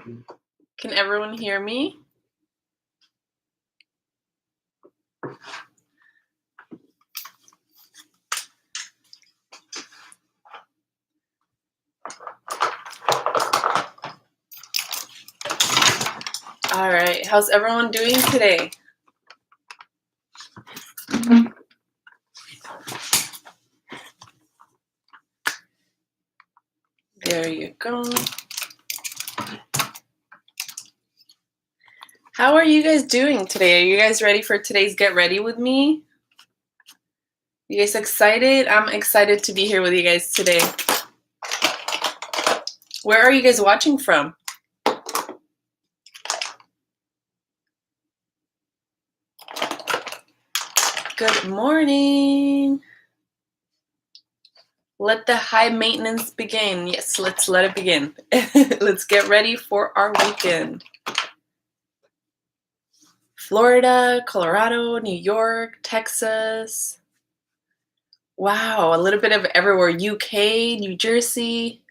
Can everyone hear me? All right, how's everyone doing today? There you go. How are you guys doing today? Are you guys ready for today's Get Ready with me? You guys excited? I'm excited to be here with you guys today. Where are you guys watching from? Good morning. Let the high maintenance begin. Yes, let's let it begin. Let's get ready for our weekend. Florida, Colorado, New York, Texas. Wow, a little bit of everywhere. UK, New Jersey.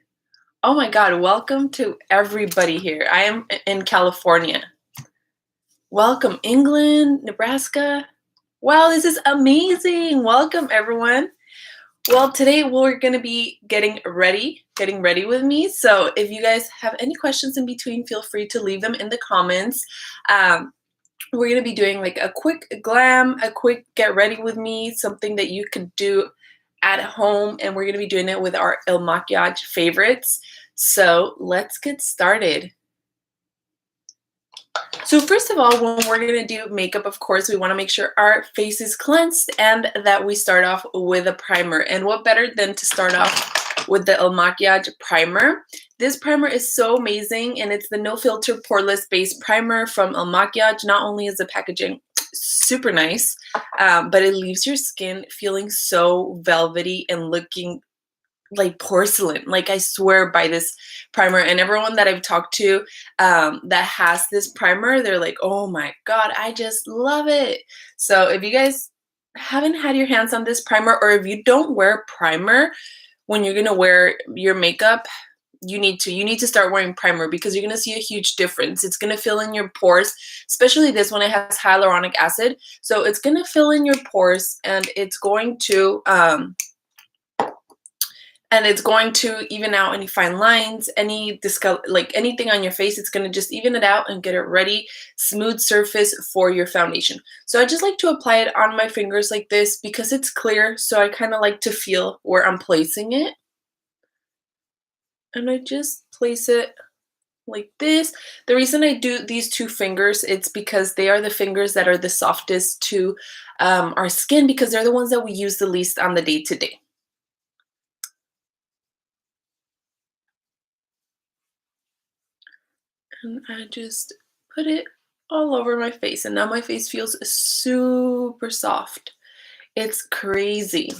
Oh my God, welcome to everybody here. I am in California. Welcome, England, Nebraska. Wow, this is amazing. Welcome, everyone. Well, today we're going to be getting ready with me. So if you guys have any questions in between, feel free to leave them in the comments. We're going to be doing like a quick glam, a quick get ready with me, something that you could do at home. And we're going to be doing it with our Il Makiage favorites. So let's get started. So first of all, when we're going to do makeup, of course, we want to make sure our face is cleansed and that we start off with a primer. And what better than to start off with the Il Makiage primer. This primer is so amazing, and it's the No Filter Poreless Base Primer from Il Makiage. Not only is the packaging super nice, but it leaves your skin feeling so velvety and looking like porcelain. Like, I swear by this primer, and everyone that I've talked to that has this primer, they're like, oh my God, I just love it. So if you guys haven't had your hands on this primer, or if you don't wear primer when you're gonna wear your makeup, you need to start wearing primer, because you're gonna see a huge difference. It's gonna fill in your pores, especially this one. It has hyaluronic acid, so it's gonna fill in your pores, and it's going to even out any fine lines, any like anything on your face. It's going to just even it out and get it ready, smooth surface for your foundation. So I just like to apply it on my fingers like this because it's clear. So I kind of like to feel where I'm placing it. And I just place it like this. The reason I do these two fingers, it's because they are the fingers that are the softest to our skin, because they're the ones that we use the least on the day-to-day. And I just put it all over my face, and now my face feels super soft. It's crazy.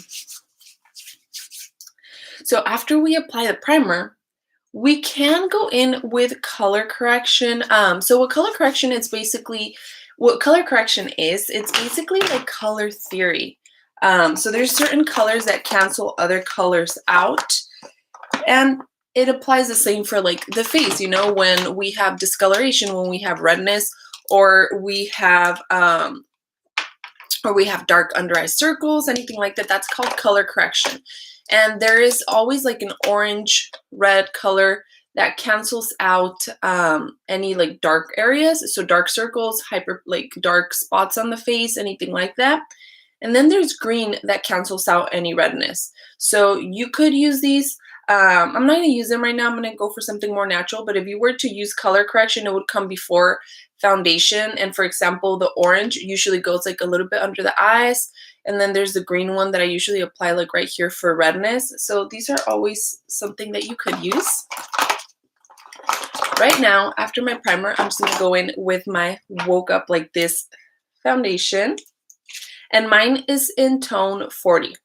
So after we apply the primer, we can go in with color correction. So what color correction is, it's basically like color theory. So there's certain colors that cancel other colors out, and it applies the same for like the face. You know, when we have discoloration, when we have redness, or we have dark under eye circles, anything like that, that's called color correction. And there is always like an orange red color that cancels out any like dark areas, so dark circles, like dark spots on the face, anything like that. And then there's green that cancels out any redness. So you could use these. I'm not going to use them right now. I'm going to go for something more natural. But if you were to use color correction, it would come before foundation. And for example, the orange usually goes like a little bit under the eyes. And then there's the green one that I usually apply like right here for redness. So these are always something that you could use. Right now, after my primer, I'm just going to go in with my Woke Up Like This foundation. And mine is in tone 40.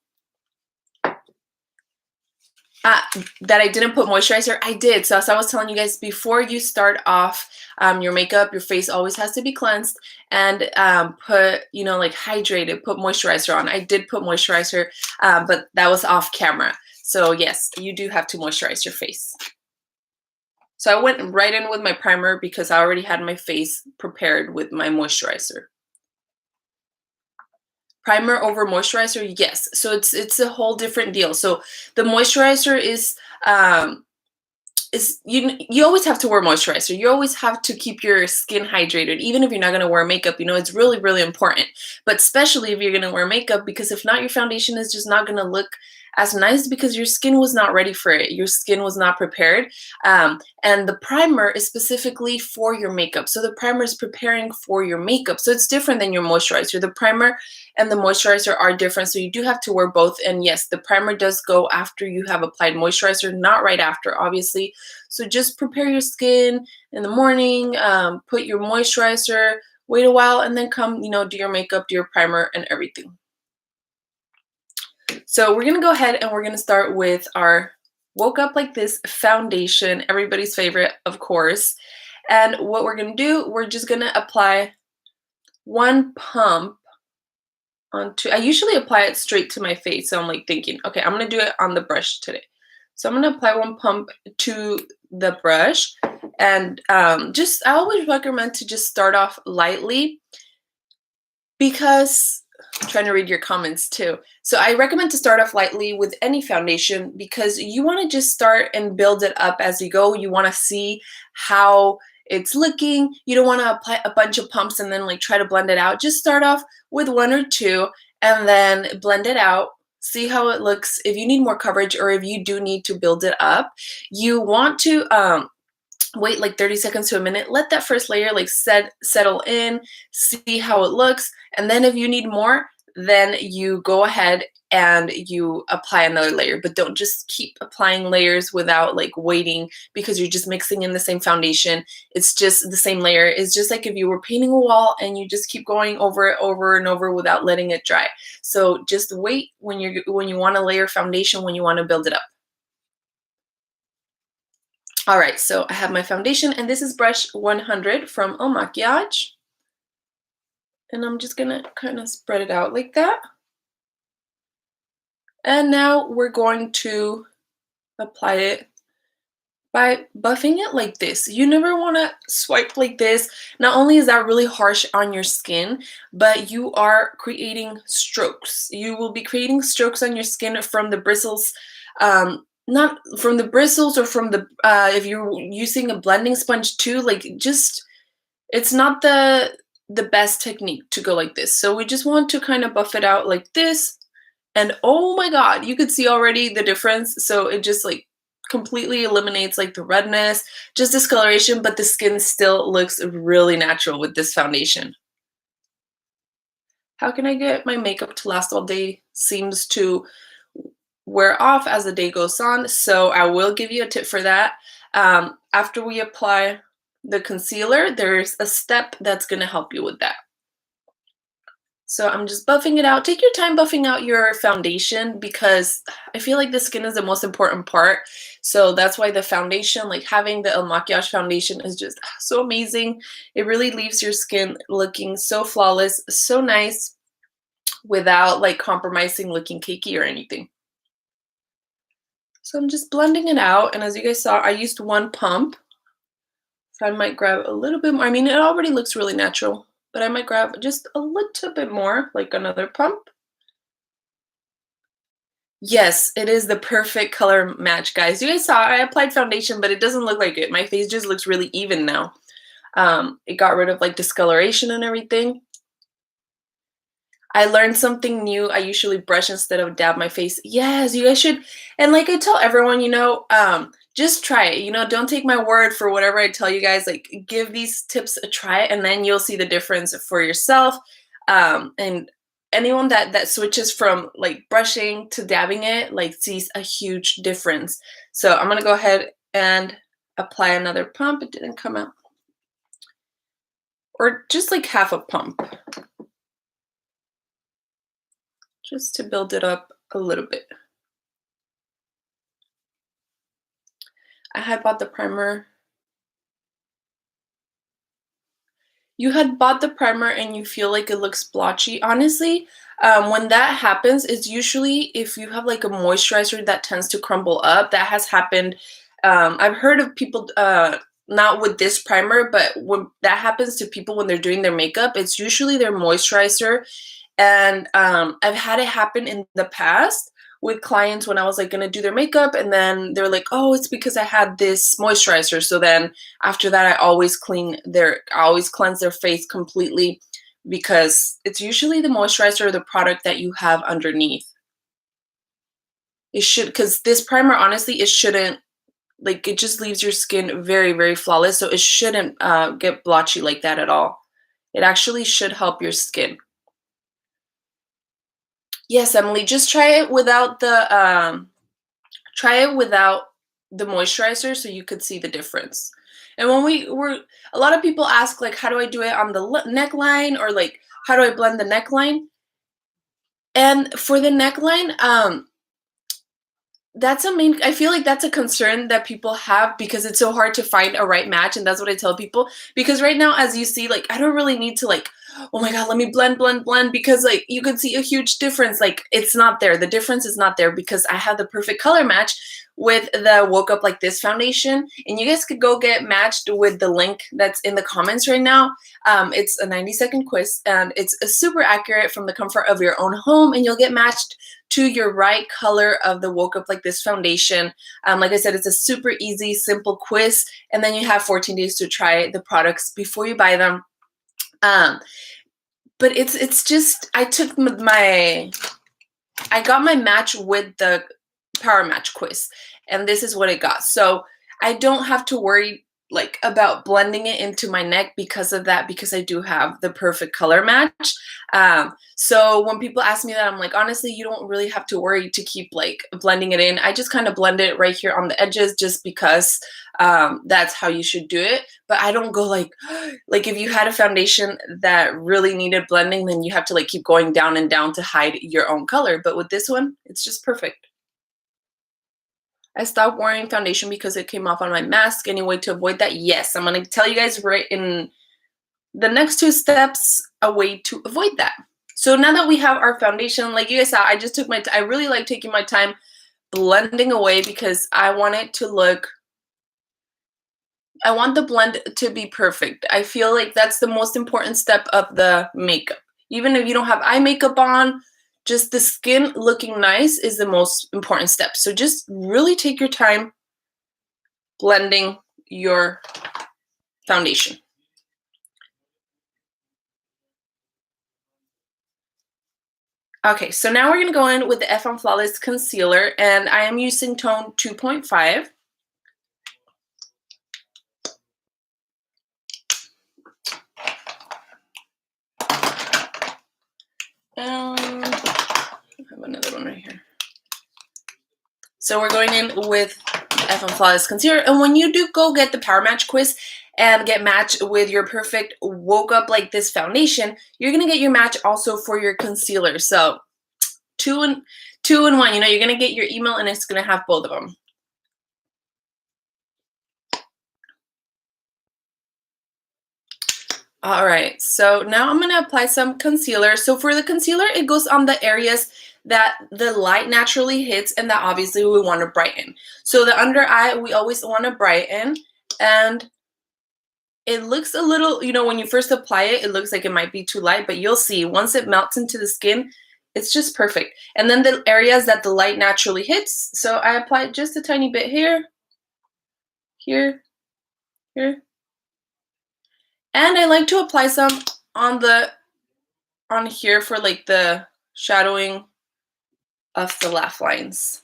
That I didn't put moisturizer. I did. So as I was telling you guys, before you start off your makeup, your face always has to be cleansed, and put, you know, like hydrated, put moisturizer on. I did put moisturizer, but that was off camera. So yes, you do have to moisturize your face. So I went right in with my primer because I already had my face prepared with my moisturizer. Primer over moisturizer, yes. So it's a whole different deal. So the moisturizer is you always have to wear moisturizer. You always have to keep your skin hydrated, even if you're not gonna wear makeup. You know, it's really, really important. But especially if you're gonna wear makeup, because if not, your foundation is just not gonna look as nice because your skin was not ready for it. Your skin was not prepared. And the primer is specifically for your makeup. So the primer is preparing for your makeup. So it's different than your moisturizer. The primer and the moisturizer are different. So you do have to wear both. And yes, the primer does go after you have applied moisturizer, not right after, obviously. So just prepare your skin in the morning, put your moisturizer, wait a while, and then come, do your makeup, do your primer, and everything. So we're gonna go ahead and we're gonna start with our Woke Up Like This foundation, everybody's favorite, of course. And what we're gonna do, we're just gonna apply one pump onto, I usually apply it straight to my face. So I'm like thinking, okay, I'm gonna do it on the brush today. So I'm gonna apply one pump to the brush. And I always recommend to just start off lightly because I'm trying to read your comments too. So I recommend to start off lightly with any foundation because you want to just start and build it up as you go. You want to see how it's looking. You don't want to apply a bunch of pumps and then like try to blend it out. Just start off with one or two and then blend it out. See how it looks. If you need more coverage or if you do need to build it up, you want to wait like 30 seconds to a minute. Let that first layer like settle in, see how it looks. And then if you need more, then you go ahead and you apply another layer. But don't just keep applying layers without like waiting because you're just mixing in the same foundation. It's just the same layer. It's just like if you were painting a wall and you just keep going over it over and over without letting it dry. So just wait when you want to layer foundation, when you want to build it up. All right, so I have my foundation, and this is brush 100 from IL MAKIAGE. And I'm just gonna kind of spread it out like that. And now we're going to apply it by buffing it like this. You never want to swipe like this. Not only is that really harsh on your skin, but you are creating strokes. You will be creating strokes on your skin from the bristles, not from the bristles or from the if you're using a blending sponge too, like just it's not the best technique to go like this. So we just want to kind of buff it out like this, and oh my god, you could see already the difference. So it just like completely eliminates like the redness, just discoloration, but the skin still looks really natural with this foundation. How can I get my makeup to last all day? Seems to wear off as the day goes on. So I will give you a tip for that. After we apply the concealer, there's a step that's going to help you with that. So I'm just buffing it out. Take your time buffing out your foundation because I feel like the skin is the most important part. So that's why the foundation, like having the IL MAKIAGE foundation is just so amazing. It really leaves your skin looking so flawless, so nice without like compromising looking cakey or anything. So I'm just blending it out, and as you guys saw, I used one pump. So I might grab a little bit more. I mean, it already looks really natural, but I might grab just a little bit more, like another pump. Yes, it is the perfect color match, guys. You guys saw I applied foundation, but it doesn't look like it. My face just looks really even now. It got rid of like discoloration and everything. I learned something new. I usually brush instead of dab my face. Yes, you guys should. And like I tell everyone, just try it. Don't take my word for whatever I tell you guys. Like give these tips a try, and then you'll see the difference for yourself. And anyone that switches from like brushing to dabbing it, like sees a huge difference. So I'm gonna go ahead and apply another pump. It didn't come out. Or just like half a pump. Just to build it up a little bit. I had bought the primer. You had bought the primer and you feel like it looks blotchy. Honestly, when that happens, it's usually if you have like a moisturizer that tends to crumble up. That has happened I've heard of people, not with this primer, but when that happens to people when they're doing their makeup, it's usually their moisturizer. And I've had it happen in the past with clients when I was like gonna do their makeup, and then they're like, "Oh, it's because I had this moisturizer." So then after that, I always cleanse their face completely, because it's usually the moisturizer or the product that you have underneath. It should, because this primer, honestly, it shouldn't, like, it just leaves your skin very, very flawless. So it shouldn't get blotchy like that at all. It actually should help your skin. Yes, Emily, just try it without the moisturizer so you could see the difference. And when we were a lot of people ask, like, how do I do it on the neckline, or like how do I blend the neckline? And for the neckline, I feel like that's a concern that people have, because it's so hard to find a right match. And that's what I tell people, because right now, as you see, like, I don't really need to, like, oh my god, let me blend, because like you could see a huge difference. Like, it's not there, the difference is not there, because I have the perfect color match with the Woke Up Like This foundation. And you guys could go get matched with the link that's in the comments right now. It's a 90-second quiz, and it's super accurate from the comfort of your own home, and you'll get matched to your right color of the Woke Up Like This foundation. Like I said, it's a super easy, simple quiz, and then you have 14 days to try the products before you buy them. But it's just, I got my match with the Power Match quiz, and this is what it got. So I don't have to worry like about blending it into my neck because of that, because I do have the perfect color match. So when people ask me that, I'm like, honestly, you don't really have to worry to keep like blending it in. I just kind of blend it right here on the edges, just because that's how you should do it. But I don't go like if you had a foundation that really needed blending, then you have to like keep going down and down to hide your own color. But with this one, it's just perfect. I stopped wearing foundation because it came off on my mask. Any way to avoid that? Yes, I'm going to tell you guys right in the next 2 steps a way to avoid that. So now that we have our foundation, like you guys saw, I just took I really like taking my time blending away, because I want it to look, I want the blend to be perfect. I feel like that's the most important step of the makeup. Even if you don't have eye makeup on, just the skin looking nice is the most important step. So just really take your time blending your foundation. Okay, so now we're gonna go in with the F1 Flawless Concealer, and I am using tone 2.5. I have another one right here. So we're going in with F1 Flawless Concealer, and when you do go get the Power Match quiz and get matched with your perfect Woke Up Like This foundation, you're gonna get your match also for your concealer. So two in one. You know, you're gonna get your email, and it's gonna have both of them. All right, so now I'm gonna apply some concealer. So for the concealer, it goes on the areas that the light naturally hits and that obviously we want to brighten. So the under eye, we always want to brighten, and it looks a little, you know, when you first apply it, it looks like it might be too light, but you'll see once it melts into the skin, it's just perfect. And then the areas that the light naturally hits, so I applied just a tiny bit here, here, here. And I like to apply some on here for like the shadowing of the laugh lines.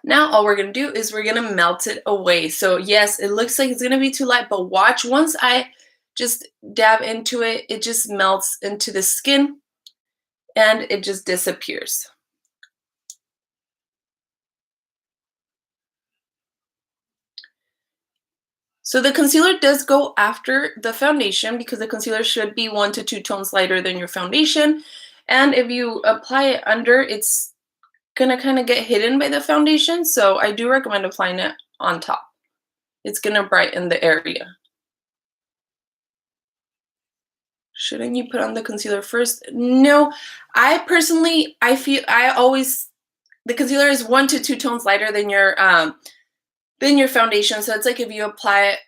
Now all we're gonna do is we're gonna melt it away. So yes, it looks like it's gonna be too light, but watch, once I just dab into it, it just melts into the skin and it just disappears. So the concealer does go after the foundation, because the concealer should be 1 to 2 tones lighter than your foundation. And if you apply it under, it's gonna kind of get hidden by the foundation. So I do recommend applying it on top. It's gonna brighten the area. Shouldn't you put on the concealer first? No, I personally, the concealer is 1 to 2 tones lighter than your then your foundation. So it's like if you apply it,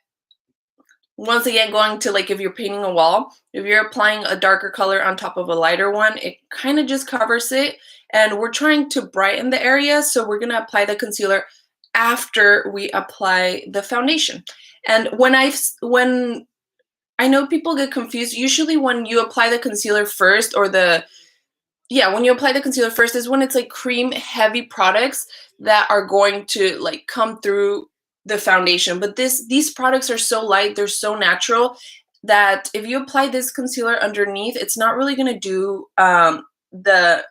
once again, going to like if you're painting a wall, if you're applying a darker color on top of a lighter one, it kind of just covers it. And we're trying to brighten the area, so we're gonna apply the concealer after we apply the foundation. And when I know people get confused, usually when you apply the concealer first, or when you apply the concealer first is when it's like cream heavy products that are going to like come through the foundation. But these products are so light, they're so natural that if you apply this concealer underneath, it's not really going to do the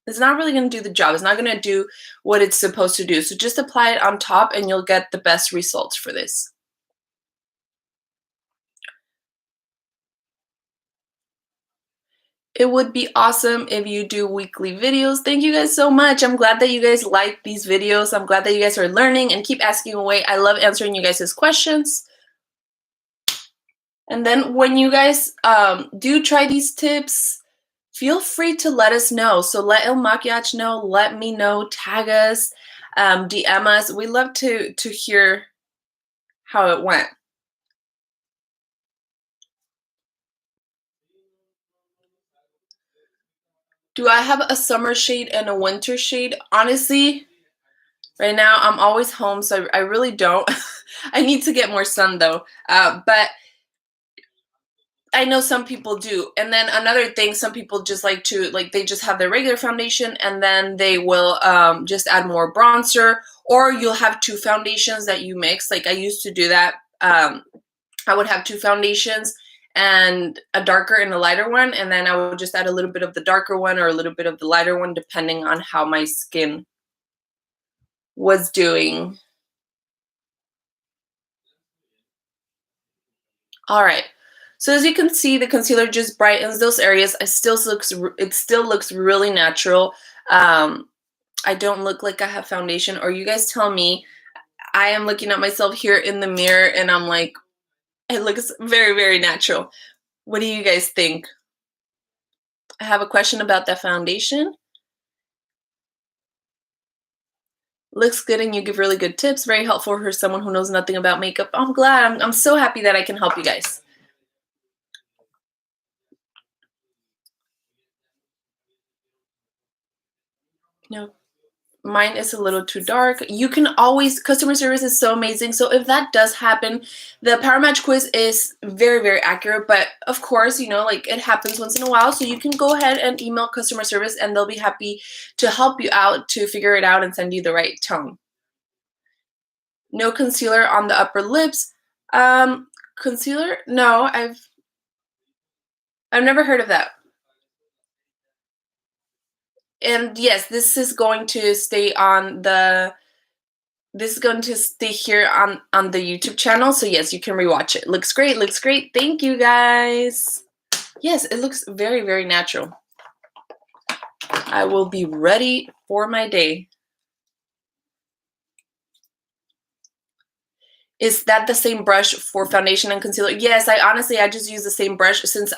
it's not really going to do the job. It's not going to do what it's supposed to do. So just apply it on top and you'll get the best results for this. It would be awesome if you do weekly videos. Thank you guys so much. I'm glad that you guys like these videos. I'm glad that you guys are learning and keep asking away. I love answering you guys' questions. And then when you guys do try these tips, feel free to let us know. So let Il Makiage know, let me know, tag us, DM us. We love to hear how it went. Do I have a summer shade and a winter shade? Honestly, right now I'm always home, so I really don't. I need to get more sun though. But I know some people do. And then another thing, some people just like to, like, they just have their regular foundation and then they will just add more bronzer, or you'll have two foundations that you mix. Like I used to do that. I would have two foundations and a darker and a lighter one, and then I would just add a little bit of the darker one or a little bit of the lighter one, depending on how my skin was doing. All right. So as you can see, the concealer just brightens those areas. It still looks really natural. I don't look like I have foundation, or you guys tell me. I am looking at myself here in the mirror and I'm like, it looks very, very natural. What do you guys think? I have a question about that foundation. Looks good and you give really good tips. Very helpful for someone who knows nothing about makeup. I'm glad. I'm so happy that I can help you guys. No, mine is a little too dark. You can always, customer service is so amazing. So if that does happen, the Power Match quiz is very, very accurate. But of course, you know, like it happens once in a while. So you can go ahead and email customer service and they'll be happy to help you out to figure it out and send you the right tone. No concealer on the upper lips. Concealer? No, I've never heard of that. And yes, this is going to stay on the this is going to stay here on the YouTube channel. So yes, you can rewatch it. Looks great, looks great. Thank you guys. Yes, it looks very, very natural. I will be ready for my day. Is that the same brush for foundation and concealer? Yes, I just use the same brush since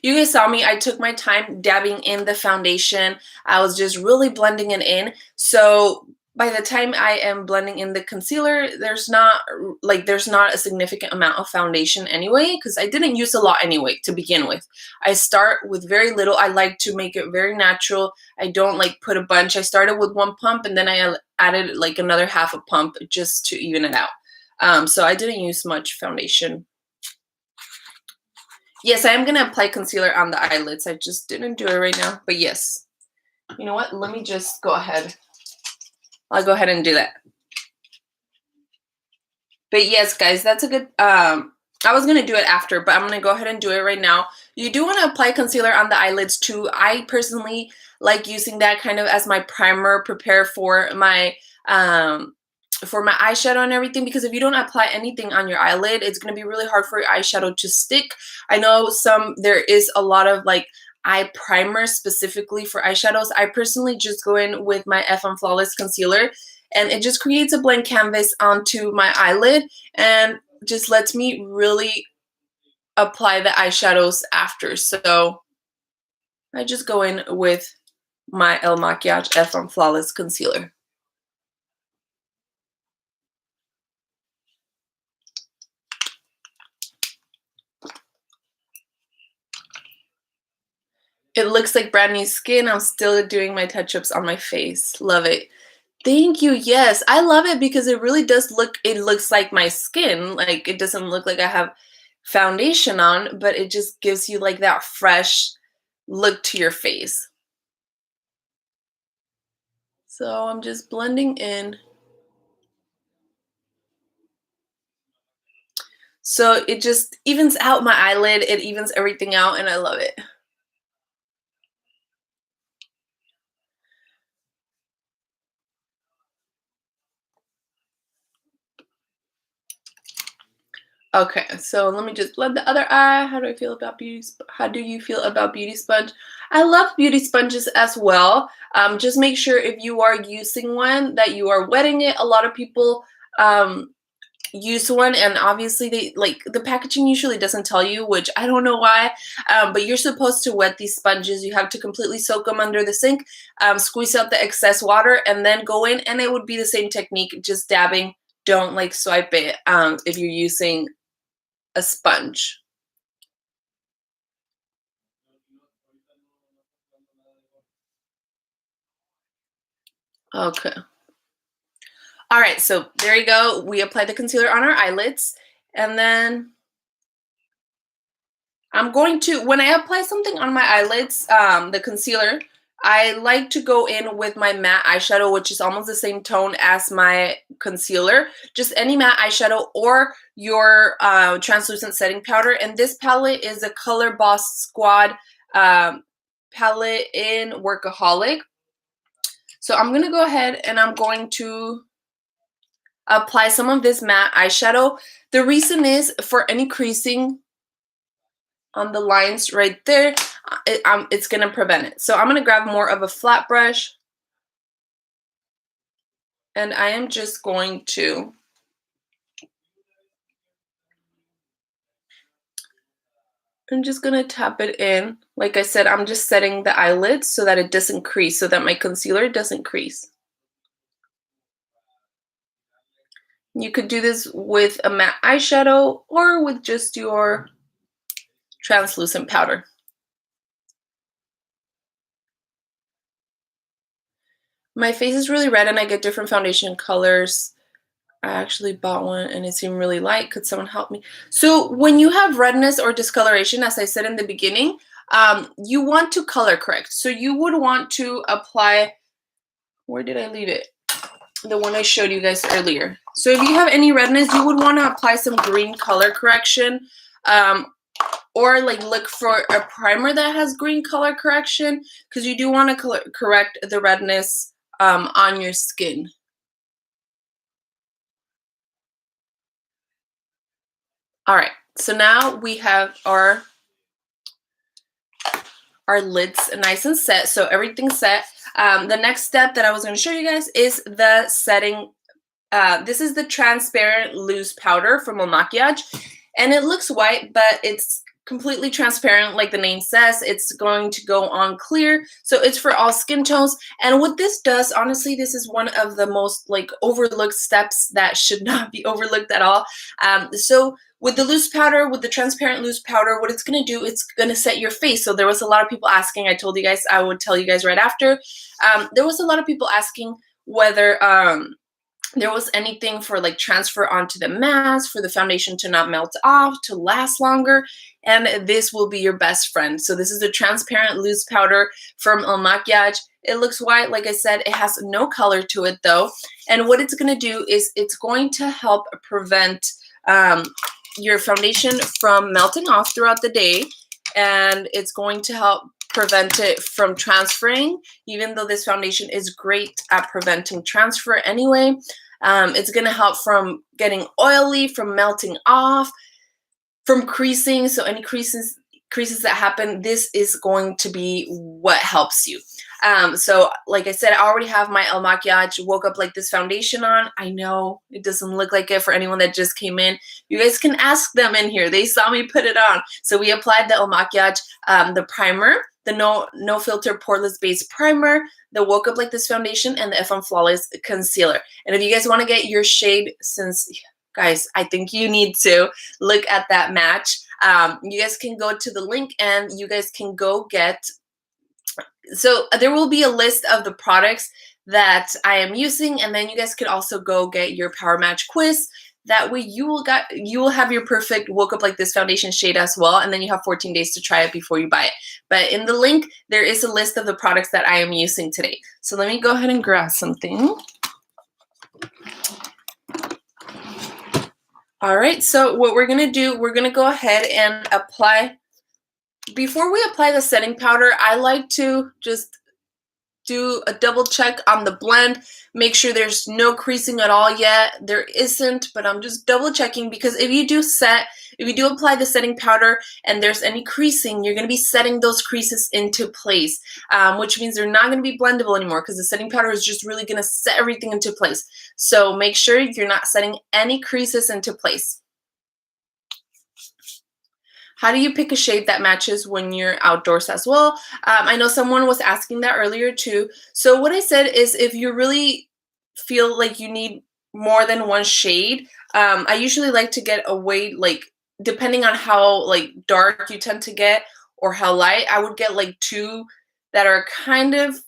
you guys saw me, I took my time dabbing in the foundation. I was just really blending it in. So by the time I am blending in the concealer, there's not a significant amount of foundation anyway, because I didn't use a lot anyway to begin with. I start with very little. I like to make it very natural. I don't like put a bunch. I started with one pump and then I added like another half a pump just to even it out. So I didn't use much foundation. Yes, I am going to apply concealer on the eyelids. I just didn't do it right now. But yes. You know what? Let me just go ahead. I'll go ahead and do that. But yes, guys, that's a good... I was going to do it after, but I'm going to go ahead and do it right now. You do want to apply concealer on the eyelids too. I personally like using that kind of as my primer, prepare for my eyeshadow and everything, because if you don't apply anything on your eyelid, it's going to be really hard for your eyeshadow to stick. I know there is a lot of like eye primer specifically for eyeshadows. I personally just go in with my Flawless concealer and it just creates a blank canvas onto my eyelid and just lets me really apply the eyeshadows after. So I just go in with my Il Makiage Flawless concealer. It looks like brand new skin. I'm still doing my touch-ups on my face. Love it. Thank you. Yes, I love it because it really does look, it looks like my skin. Like it doesn't look like I have foundation on, but it just gives you like that fresh look to your face. So I'm just blending in. So it just evens out my eyelid. It evens everything out and I love it. Okay, so let me just blend the other eye. How do I feel about how do you feel about beauty sponge? I love beauty sponges as well. Just make sure if you are using one that you are wetting it. A lot of people use one and obviously they like the packaging usually doesn't tell you, which I don't know why, but you're supposed to wet these sponges. You have to completely soak them under the sink, squeeze out the excess water and then go in, and it would be the same technique, just dabbing. Don't like swipe it if you're using a sponge. Okay. All right, so there you go. We applied the concealer on our eyelids, and then I'm going to, when I apply something on my eyelids, the concealer, I like to go in with my matte eyeshadow, which is almost the same tone as my concealer. Just any matte eyeshadow or your translucent setting powder. And this palette is a Color Boss Squad palette in Workaholic. So I'm going to go ahead and I'm going to apply some of this matte eyeshadow. The reason is for any creasing on the lines right there, it's going to prevent it. So I'm going to grab more of a flat brush, and I am just going to tap it in. Like I said, I'm just setting the eyelids so that it doesn't crease, so that my concealer doesn't crease. You could do this with a matte eyeshadow or with just your translucent powder. My face is really red and I get different foundation colors. I actually bought one and it seemed really light. Could someone help me? So when you have redness or discoloration, as I said in the beginning, you want to color correct. So you would want to apply, where did I leave it? The one I showed you guys earlier. So if you have any redness, you would want to apply some green color correction, or like look for a primer that has green color correction, because you do want to correct the redness on your skin. All right, so now we have our lids nice and set, so everything's set. The next step that I was going to show you guys is the setting. This is the transparent loose powder from IL MAKIAGE, and it looks white, but it's completely transparent, like the name says. It's going to go on clear, so it's for all skin tones. And what this does, honestly, this is one of the most like overlooked steps that should not be overlooked at all. So with the loose powder, with the transparent loose powder, what it's going to do, it's going to set your face. So there was a lot of people asking, I told you guys, I would tell you guys right after. There was a lot of people asking whether there was anything for like transfer onto the mask, for the foundation to not melt off, to last longer, and this will be your best friend. So this is a transparent loose powder from IL MAKIAGE. It looks white, like I said. It has no color to it though, and what it's going to do is it's going to help prevent your foundation from melting off throughout the day, and it's going to help prevent it from transferring, even though this foundation is great at preventing transfer anyway. It's going to help from getting oily, from melting off, from creasing. So any creases that happen, this is going to be what helps you. So like I said, I already have my IL MAKIAGE Woke Up Like This foundation on. I know it doesn't look like it for anyone that just came in. You guys can ask them in here. They saw me put it on. So we applied the IL MAKIAGE, the primer, the no filter poreless base primer, the Woke Up Like This foundation, and the FM Flawless concealer. And if you guys want to get your shade, since guys, I think you need to look at that match. You guys can go to the link and you guys can go get So there will be a list of the products that I am using, and then you guys could also go get your Power Match quiz. That way you will have your perfect Woke Up Like This foundation shade as well, and then you have 14 days to try it before you buy it. But in the link, there is a list of the products that I am using today. So let me go ahead and grab something. All right, so what we're gonna do, we're gonna go ahead and apply. Before we apply the setting powder, I like to just do a double check on the blend, make sure there's no creasing at all yet. There isn't, but I'm just double checking, because if you do apply the setting powder and there's any creasing, you're going to be setting those creases into place, which means they're not going to be blendable anymore, because the setting powder is just really going to set everything into place. So make sure you're not setting any creases into place. How do you pick a shade that matches when you're outdoors as well? I know someone was asking that earlier too. So what I said is, if you really feel like you need more than one shade, I usually like to get away, like, depending on how like dark you tend to get or how light, I would get like two that are kind of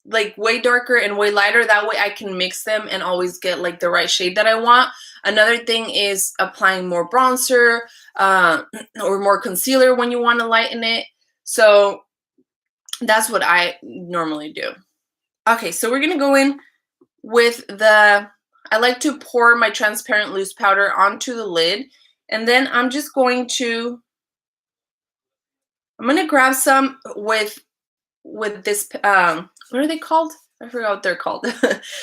like way darker and way lighter. That way I can mix them and always get like the right shade that I want. Another thing is applying more bronzer or more concealer when you want to lighten it. So that's what I normally do. Okay, so we're gonna go in with I like to pour my transparent loose powder onto the lid, and then I'm gonna grab some with this, what are they called? I forgot what they're called.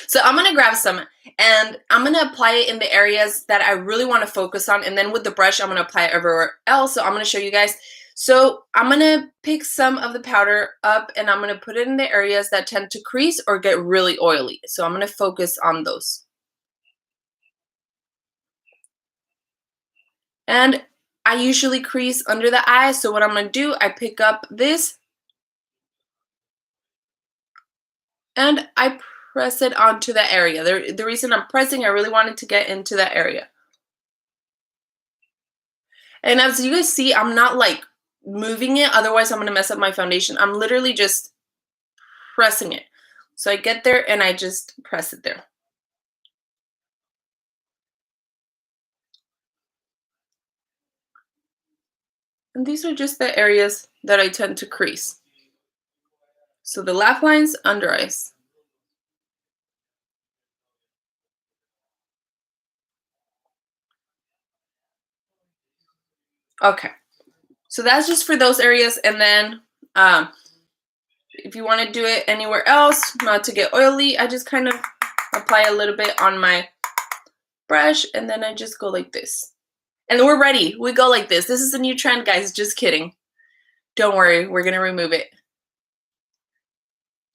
So I'm gonna grab some and I'm gonna apply it in the areas that I really want to focus on, and then with the brush I'm gonna apply it everywhere else. So I'm gonna show you guys. So I'm gonna pick some of the powder up and I'm gonna put it in the areas that tend to crease or get really oily. So I'm gonna focus on those. And I usually crease under the eye, so what I'm gonna do, I pick up this and I press it onto the area. The reason I'm pressing, I really wanted to get into that area. And as you guys see, I'm not like moving it, otherwise I'm gonna mess up my foundation. I'm literally just pressing it. So I get there and I just press it there. And these are just the areas that I tend to crease. So the laugh lines, under eyes. Okay, so that's just for those areas. And then if you want to do it anywhere else, not to get oily, I just kind of apply a little bit on my brush and then I just go like this. And we're ready. We go like this. This is a new trend, guys. Just kidding. Don't worry, we're gonna remove it.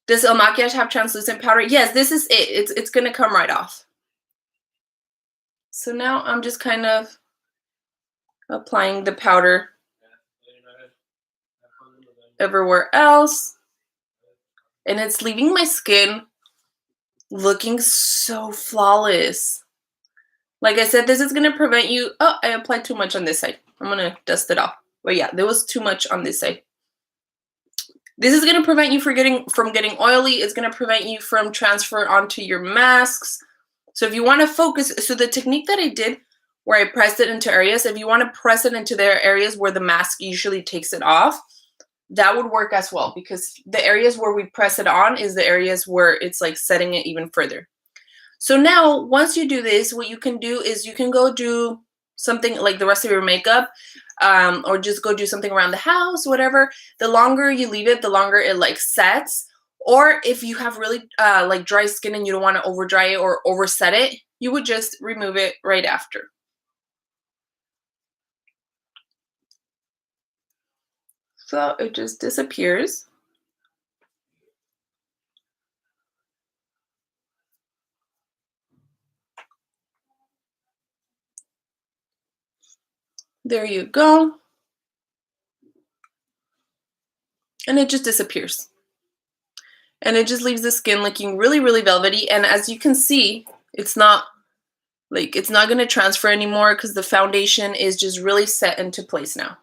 Does Il Makiage have translucent powder? Yes, this is it. It's gonna come right off. So now I'm just kind of applying the powder everywhere else. And it's leaving my skin looking so flawless. Like I said, this is gonna prevent you. Oh, I applied too much on this side. I'm gonna dust it off. But yeah, there was too much on this side. This is gonna prevent you from getting oily. It's gonna prevent you from transfer onto your masks. So if you want to focus, so the technique that I did where I pressed it into areas, if you want to press it into their areas where the mask usually takes it off, that would work as well, because the areas where we press it on is the areas where it's like setting it even further. So now, once you do this, what you can do is you can go do something like the rest of your makeup, or just go do something around the house, whatever. The longer you leave it, the longer it like sets. Or if you have really like dry skin and you don't want to over dry it or overset it, you would just remove it right after. So it just disappears. There you go. And it just disappears. And it just leaves the skin looking really, really velvety. And as you can see, it's not going to transfer anymore because the foundation is just really set into place now.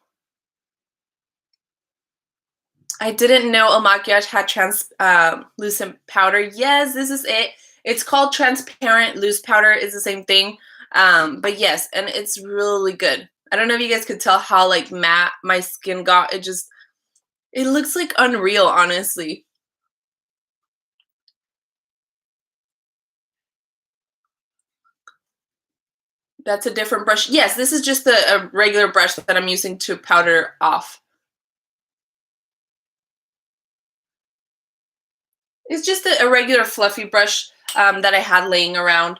I didn't know El Makiage had translucent powder. Yes, this is it. It's called transparent loose powder. It's the same thing. But yes, and it's really good. I don't know if you guys could tell how like matte my skin got. It looks like unreal, honestly. That's a different brush. Yes, this is just a regular brush that I'm using to powder off. It's just a regular fluffy brush that I had laying around.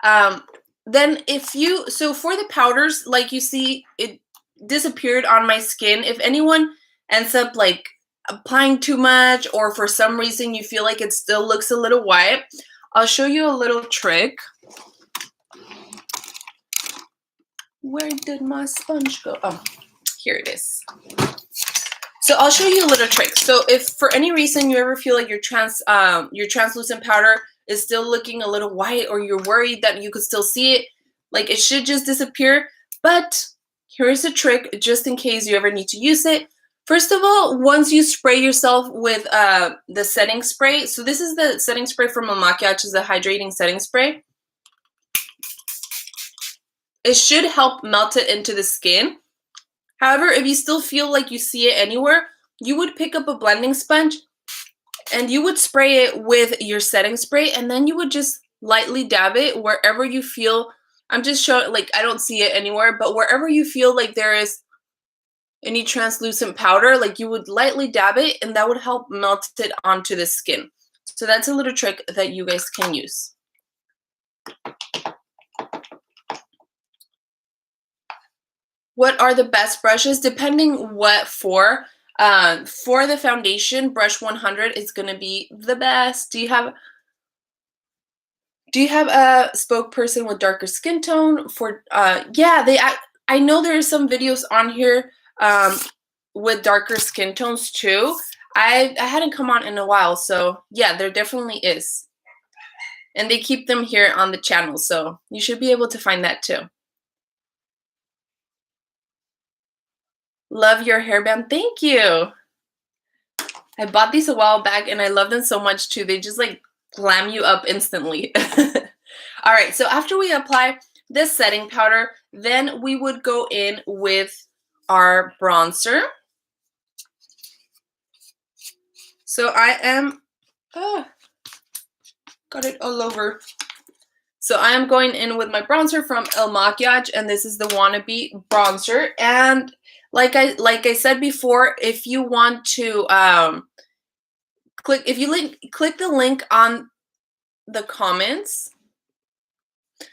Um, then so for the powders, like you see, it disappeared on my skin. If anyone ends up like applying too much or for some reason you feel like it still looks a little white, I'll show you a little trick. Where did my sponge go? Oh, here it is. So I'll show you a little trick. So if for any reason you ever feel like your translucent powder is still looking a little white, or you're worried that you could still see it, like it should just disappear. But here's a trick just in case you ever need to use it. First of all, once you spray yourself with the setting spray, so this is the setting spray from El Makiage, is the hydrating setting spray. It should help melt it into the skin. However, if you still feel like you see it anywhere, you would pick up a blending sponge and you would spray it with your setting spray, and then you would just lightly dab it wherever you feel. I'm just showing, like, I don't see it anywhere, but wherever you feel like there is any translucent powder, like you would lightly dab it and that would help melt it onto the skin. So that's a little trick that you guys can use. What are the best brushes? Depending what for. For the foundation, brush 100 is going to be the best. Do you have a spokesperson with darker skin tone? For yeah, I know there are some videos on here with darker skin tones too. I hadn't come on in a while, so yeah, there definitely is. And they keep them here on the channel, so you should be able to find that too. Love your hairband. Thank you. I bought these a while back and I love them so much too. They just like glam you up instantly. All right, so after we apply this setting powder, then we would go in with our bronzer. So I am, got it all over. So I am going in with my bronzer from El Makiage, and this is the Wannabe bronzer. And like I said before, if you want to click the link on the comments.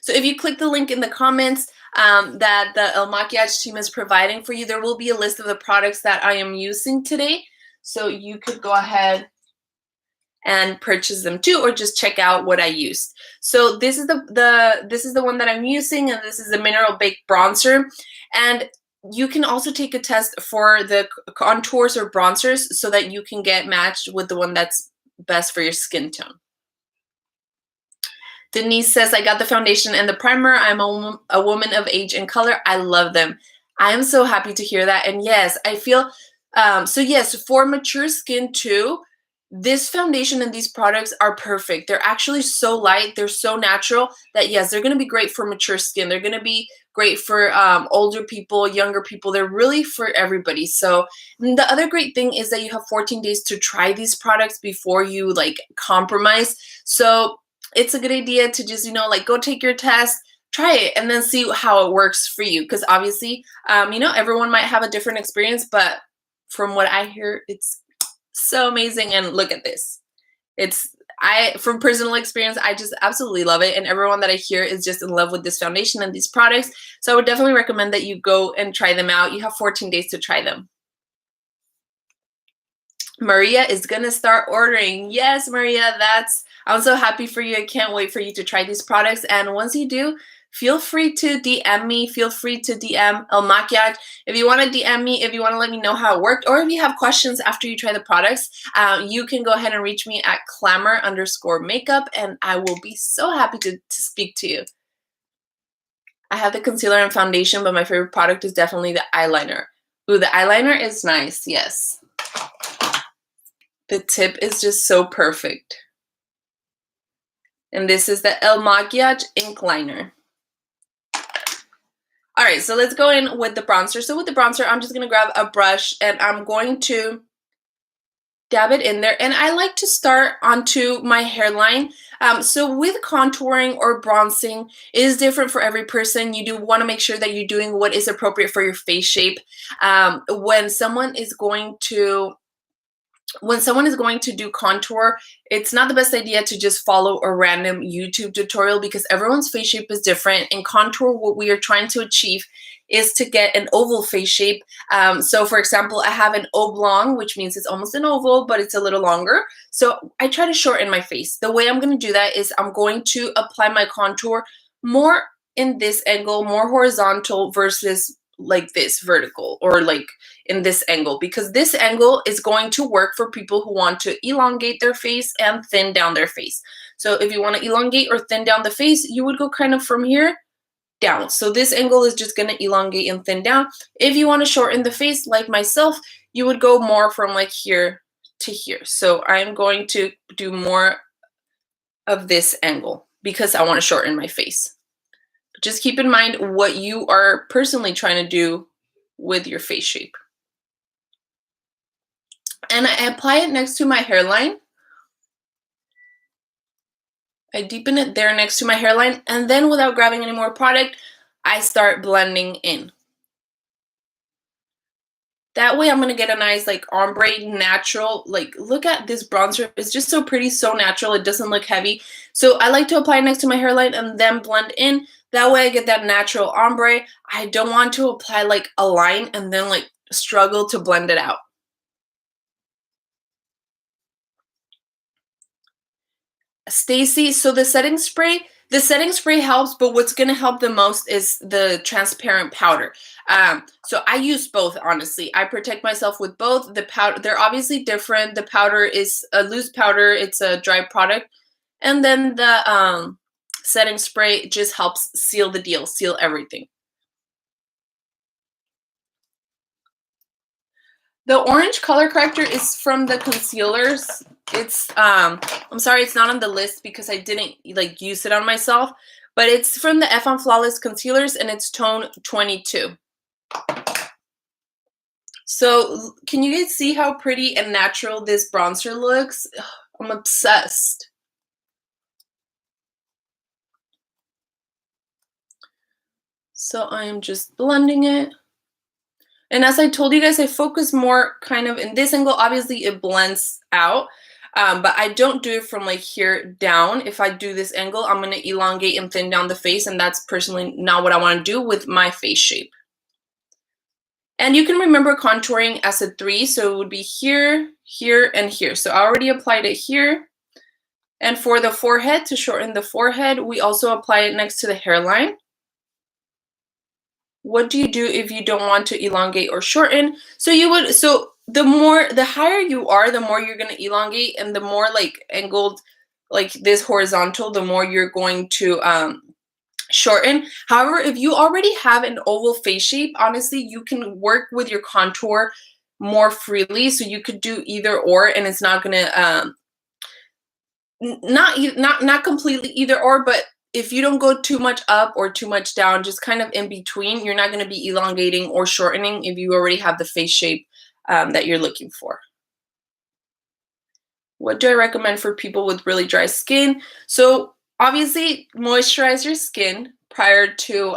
So if you click the link in the comments that the El Makiage team is providing for you, there will be a list of the products that I am using today. So you could go ahead and purchase them too, or just check out what I used. So this is the one that I'm using, and this is the Mineral Baked Bronzer. And you can also take a test for the contours or bronzers so that you can get matched with the one that's best for your skin tone. Denise says, I got the foundation and the primer. I'm a woman of age and color. I love them. I am so happy to hear that. And yes, I feel, so yes, for mature skin too, this foundation and these products are perfect. They're actually so light. They're so natural that yes, they're going to be great for mature skin. They're going to be great for older people, younger people. They're really for everybody. So the other great thing is that you have 14 days to try these products before you like compromise. So it's a good idea to just, like go take your test, try it, and then see how it works for you. Because obviously, everyone might have a different experience, but from what I hear, it's so amazing. And look at this. From personal experience, I just absolutely love it. And everyone that I hear is just in love with this foundation and these products. So I would definitely recommend that you go and try them out. You have 14 days to try them. Maria is going to start ordering. Yes, Maria, I'm so happy for you. I can't wait for you to try these products. And once you do, feel free to DM me. Feel free to DM El Makiage. If you want to DM me, if you want to let me know how it worked, or if you have questions after you try the products, you can go ahead and reach me at clamor_makeup, and I will be so happy to speak to you. I have the concealer and foundation, but my favorite product is definitely the eyeliner. Ooh, the eyeliner is nice, yes. The tip is just so perfect. And this is the IL Makiage ink liner. All right, so let's go in with the bronzer. So with the bronzer, I'm just gonna grab a brush and I'm going to dab it in there. And I like to start onto my hairline. So with contouring or bronzing, it is different for every person. You do want to make sure that you're doing what is appropriate for your face shape. When someone is going to do contour, it's not the best idea to just follow a random YouTube tutorial because everyone's face shape is different. In contour, what we are trying to achieve is to get an oval face shape. So for example, I have an oblong, which means it's almost an oval, but it's a little longer. So I try to shorten my face. The way I'm going to do that is I'm going to apply my contour more in this angle, more horizontal versus like this vertical or like in this angle, because this angle is going to work for people who want to elongate their face and thin down their face. So if you want to elongate or thin down the face, you would go kind of from here down. So this angle is just going to elongate and thin down. If you want to shorten the face like myself, you would go more from like here to here. So I'm going to do more of this angle because I want to shorten my face. Just keep in mind what you are personally trying to do with your face shape. And I apply it next to my hairline. I deepen it there next to my hairline, and then without grabbing any more product, I start blending in. That way I'm going to get a nice like ombre natural, like look at this bronzer. It's just so pretty, so natural. It doesn't look heavy. So I like to apply it next to my hairline and then blend in. That way I get that natural ombre. I don't want to apply like a line and then like struggle to blend it out. Stacy, so the setting spray helps, but what's going to help the most is the transparent powder. So I use both, honestly. I protect myself with both. The powder, they're obviously different. The powder is a loose powder. It's a dry product. And then the setting spray just helps seal the deal, seal everything. The orange color corrector is from the concealers. It's I'm sorry it's not on the list because I didn't like use it on myself, but it's from the F on Flawless concealers and it's tone 22. So can you guys see how pretty and natural this bronzer looks? I'm obsessed. So I am just blending it. And as I told you guys, I focus more kind of in this angle. Obviously, it blends out, but I don't do it from like here down. If I do this angle, I'm going to elongate and thin down the face, and that's personally not what I want to do with my face shape. And you can remember contouring as a 3, so it would be here, here, and here. So I already applied it here. And for the forehead, to shorten the forehead, we also apply it next to the hairline. What do you do if you don't want to elongate or shorten? So the higher you are, the more you're going to elongate, and the more like angled, like this horizontal, the more you're going to shorten. However, if you already have an oval face shape, honestly, you can work with your contour more freely. So you could do either or, and it's not going to not completely either or, but if you don't go too much up or too much down, just kind of in between, you're not going to be elongating or shortening if you already have the face shape that you're looking for. What do I recommend for people with really dry skin? So obviously, moisturize your skin prior to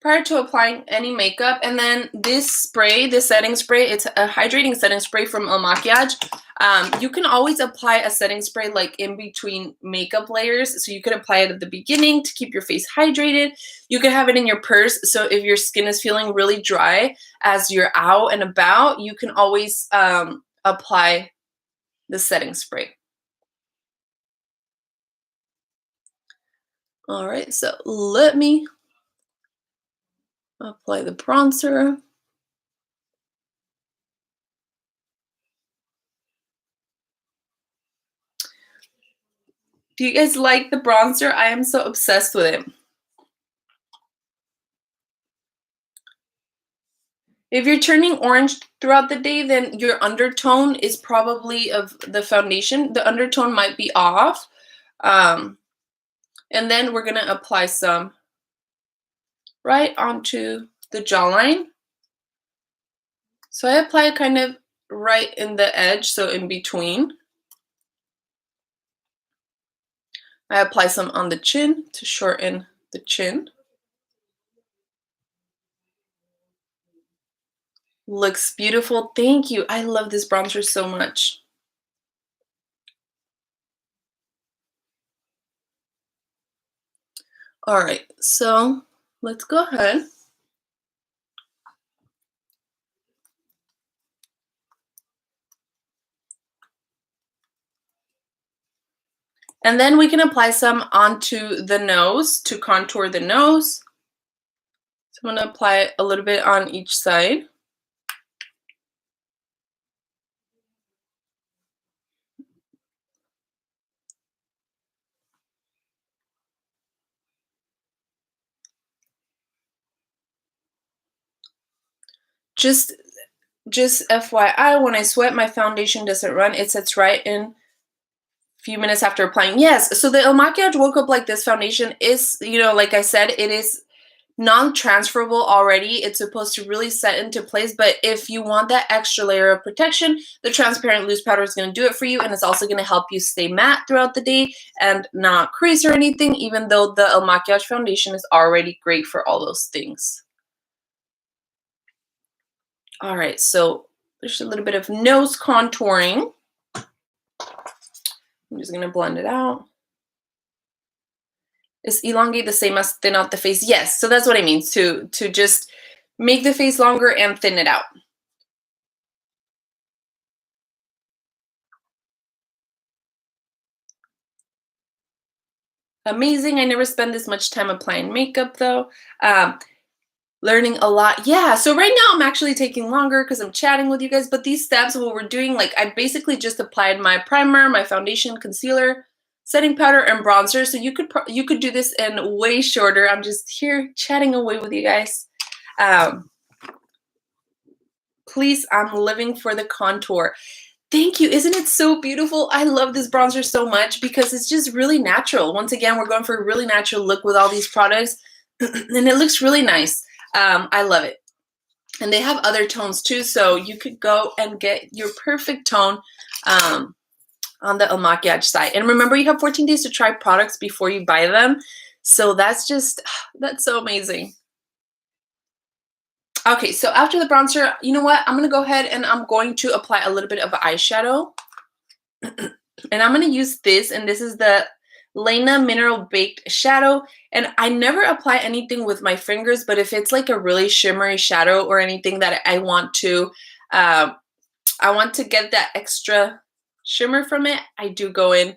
applying any makeup. And then this spray, this setting spray, it's a hydrating setting spray from IL Makiage. You can always apply a setting spray like in between makeup layers. So you could apply it at the beginning to keep your face hydrated. You could have it in your purse. So if your skin is feeling really dry as you're out and about, you can always apply the setting spray. All right, so let me apply the bronzer. Do you guys like the bronzer? I am so obsessed with it. If you're turning orange throughout the day, then your undertone is probably of the foundation. The undertone might be off. And then we're gonna apply some right onto the jawline. So I apply it kind of right in the edge, so in between. I apply some on the chin to shorten the chin. Looks beautiful. Thank you. I love this bronzer so much. All right, so let's go ahead. And then we can apply some onto the nose to contour the nose. So I'm going to apply a little bit on each side. Just FYI, when I sweat, my foundation doesn't run. It sets right in a few minutes after applying. Yes, so the Il Makiage Woke Up Like This foundation is, you know, like I said, it is non-transferable already. It's supposed to really set into place, but if you want that extra layer of protection, the transparent loose powder is going to do it for you, and it's also going to help you stay matte throughout the day and not crease or anything, even though the Il Makiage foundation is already great for all those things. All right, so there's a little bit of nose contouring. I'm just going to blend it out. Is elongate the same as thin out the face? Yes, so that's what I mean, to just make the face longer and thin it out. Amazing. I never spend this much time applying makeup though. Learning a lot. Yeah, so right now I'm actually taking longer because I'm chatting with you guys, but these steps, what we're doing, like I basically just applied my primer, my foundation, concealer, setting powder, and bronzer. So you could do this in way shorter. I'm just here chatting away with you guys. Please, I'm living for the contour. Thank you. Isn't it so beautiful? I love this bronzer so much because it's just really natural. Once again, we're going for a really natural look with all these products, and it looks really nice. I love it. And they have other tones too, so you could go and get your perfect tone on the Il Makiage site. And remember, you have 14 days to try products before you buy them. So that's so amazing. Okay, so after the bronzer, you know what? I'm going to go ahead and I'm going to apply a little bit of eyeshadow. And I'm going to use this, and this is the Lena Mineral Baked Shadow. And I never apply anything with my fingers, but if it's like a really shimmery shadow or anything that I want to get that extra shimmer from it, I do go in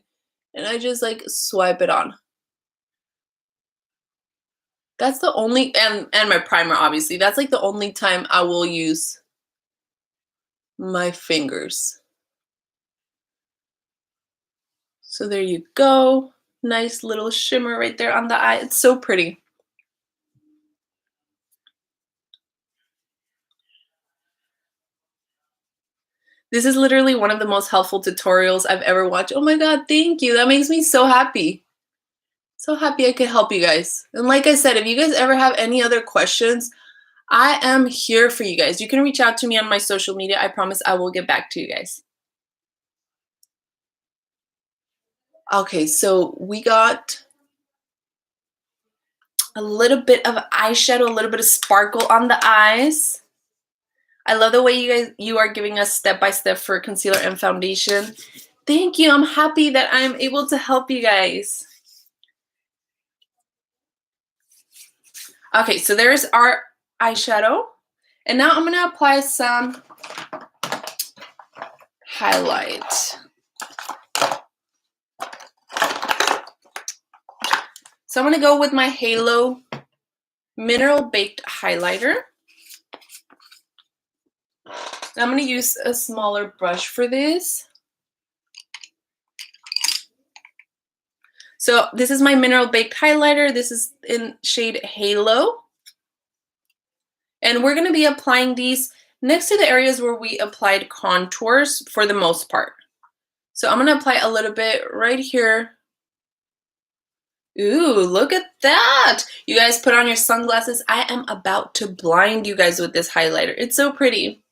and I just like swipe it on. That's the only, and my primer, obviously. That's like the only time I will use my fingers. So there you go. Nice little shimmer right there on the eye. It's so pretty. This is literally one of the most helpful tutorials I've ever watched. Oh my God, thank you. That makes me so happy. So happy I could help you guys. And like I said, if you guys ever have any other questions, I am here for you guys. You can reach out to me on my social media. I promise I will get back to you guys. Okay, so we got a little bit of eyeshadow, a little bit of sparkle on the eyes. I love the way you are giving us step-by-step for concealer and foundation. Thank you. I'm happy that I'm able to help you guys. Okay, so there's our eyeshadow. And now I'm going to apply some highlight. So I'm going to go with my Halo Mineral Baked Highlighter. I'm going to use a smaller brush for this. So this is my Mineral Baked Highlighter. This is in shade Halo. And we're going to be applying these next to the areas where we applied contours for the most part. So I'm going to apply a little bit right here. Ooh, look at that. You guys put on your sunglasses. I am about to blind you guys with this highlighter. It's so pretty.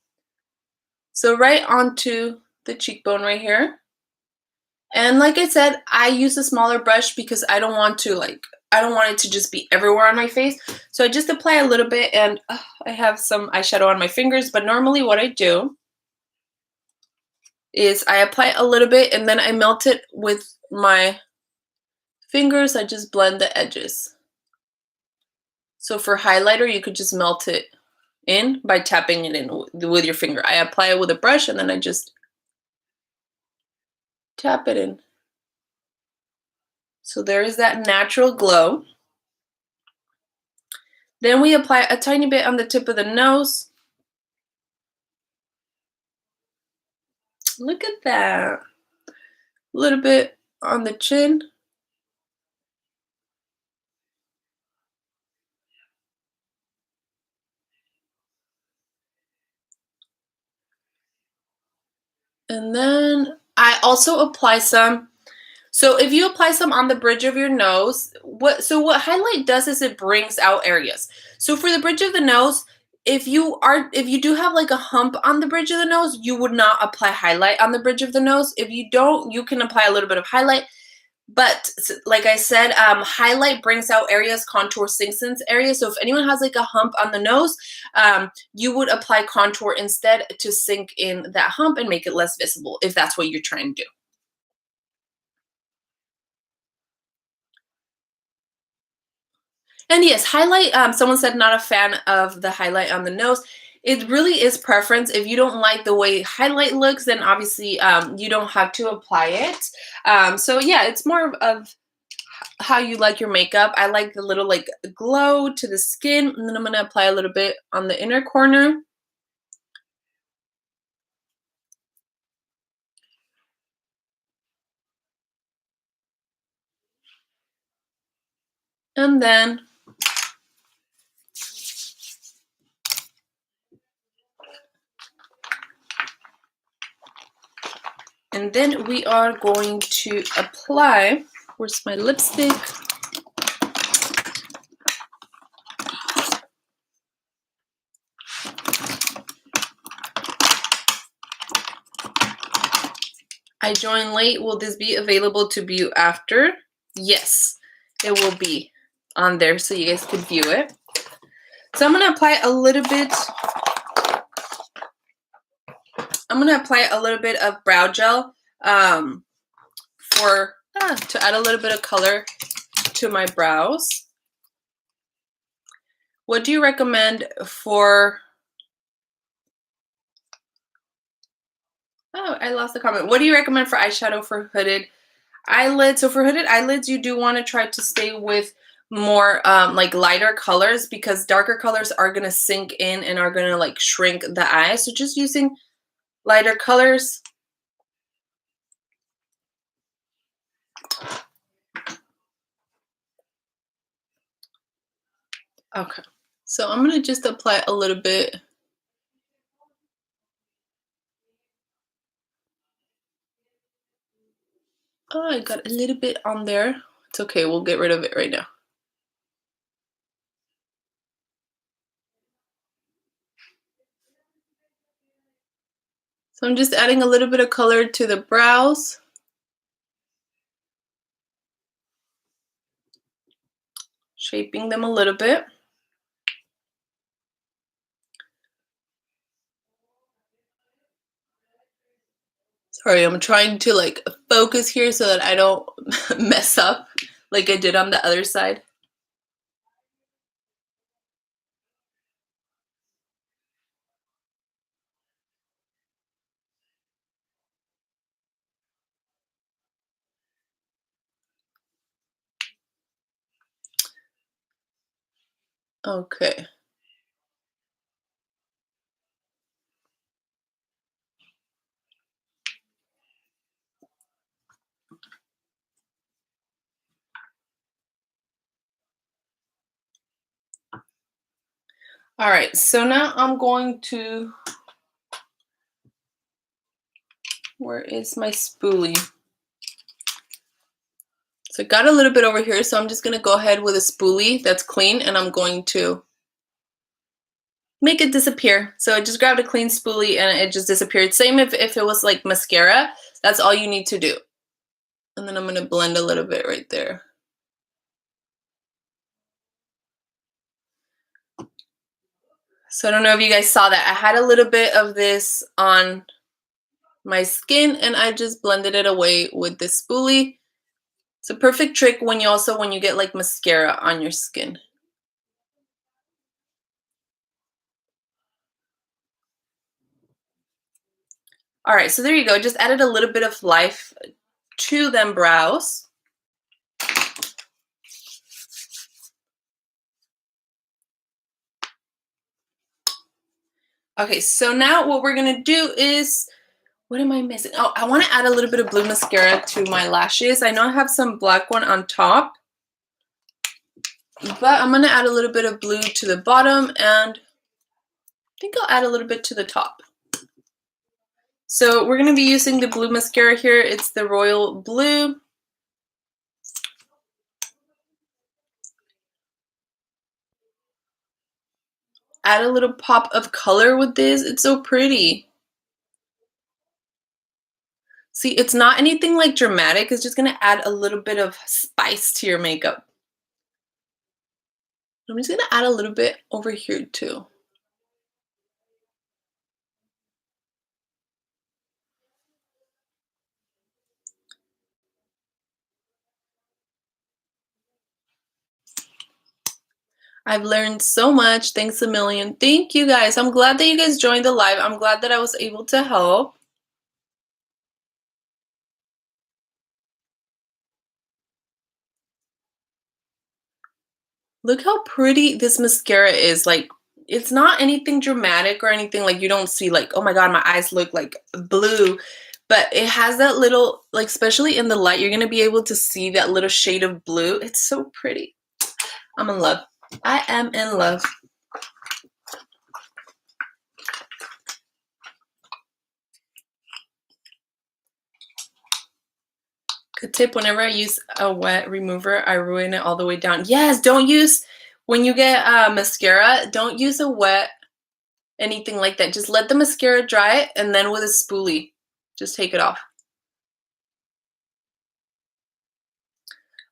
So right onto the cheekbone right here. And like I said, I use a smaller brush because I don't want it to just be everywhere on my face. So I just apply a little bit, and I have some eyeshadow on my fingers, but normally what I do is I apply a little bit and then I melt it with my fingers. I just blend the edges. So for highlighter, you could just melt it in by tapping it in with your finger. I apply it with a brush and then I just tap it in. So there is that natural glow. Then we apply a tiny bit on the tip of the nose. Look at that. A little bit on the chin. And then I also apply some. So if you apply some on the bridge of your nose, what highlight does is it brings out areas. So for the bridge of the nose, if you do have like a hump on the bridge of the nose, you would not apply highlight on the bridge of the nose. If you don't, you can apply a little bit of highlight. But like I said, highlight brings out areas, contour sinks in areas. So if anyone has like a hump on the nose, you would apply contour instead to sink in that hump and make it less visible if that's what you're trying to do. And yes, highlight, someone said not a fan of the highlight on the nose. It really is preference. If you don't like the way highlight looks, then obviously you don't have to apply it. So yeah, it's more of how you like your makeup. I like the little like glow to the skin, and then I'm going to apply a little bit on the inner corner. And then we are going to apply, where's my lipstick? I joined late. Will this be available to view after? Yes, it will be on there so you guys can view it. So I'm going to apply a little bit. I'm going to apply a little bit of brow gel to add a little bit of color to my brows. What do you recommend for... Oh, I lost the comment. What do you recommend for eyeshadow for hooded eyelids? So for hooded eyelids, you do want to try to stay with more like lighter colors, because darker colors are going to sink in and are going to like shrink the eye. So just using lighter colors. Okay, so I'm going to just apply a little bit. Oh, I got a little bit on there. It's okay, we'll get rid of it right now. So I'm just adding a little bit of color to the brows. Shaping them a little bit. Sorry, I'm trying to like focus here so that I don't mess up like I did on the other side. Okay. All right, so now I'm going to, where is my spoolie? So I got a little bit over here, so I'm just gonna go ahead with a spoolie that's clean and I'm going to make it disappear. So I just grabbed a clean spoolie and it just disappeared. Same if it was like mascara, that's all you need to do. And then I'm gonna blend a little bit right there. So I don't know if you guys saw that. I had a little bit of this on my skin and I just blended it away with this spoolie. It's a perfect trick when you get like mascara on your skin. All right, so there you go. Just added a little bit of life to them brows. Okay, so now what we're gonna do is, what am I missing? Oh, I wanna add a little bit of blue mascara to my lashes. I know I have some black one on top, but I'm gonna add a little bit of blue to the bottom and I think I'll add a little bit to the top. So we're gonna be using the blue mascara here. It's the Royal Blue. Add a little pop of color with this. It's so pretty. See, it's not anything like dramatic. It's just gonna add a little bit of spice to your makeup. I'm just gonna add a little bit over here too. I've learned so much. Thanks a million. Thank you guys. I'm glad that you guys joined the live. I'm glad that I was able to help. Look how pretty this mascara is. Like, it's not anything dramatic or anything. Like, you don't see like, oh my God, my eyes look like blue. But it has that little, like, especially in the light, you're going to be able to see that little shade of blue. It's so pretty. I'm in love. I am in love. Good tip, whenever I use a wet remover, I ruin it all the way down. Yes, don't use, when you get mascara, don't use a wet anything like that. Just let the mascara dry and then with a spoolie, just take it off.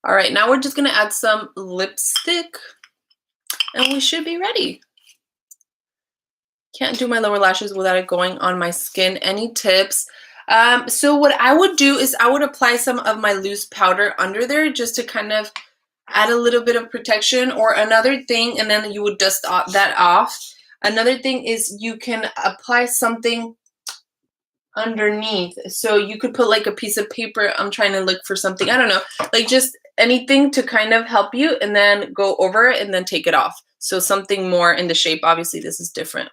All right, now we're just gonna add some lipstick and we should be ready. Can't do my lower lashes without it going on my skin. Any tips? So what I would do is I would apply some of my loose powder under there just to kind of add a little bit of protection. Or another thing, and then you would dust that off. Another thing is you can apply something underneath. So you could put like a piece of paper. I'm trying to look for something. I don't know. Like just anything to kind of help you and then go over it and then take it off. So something more in the shape. Obviously this is different.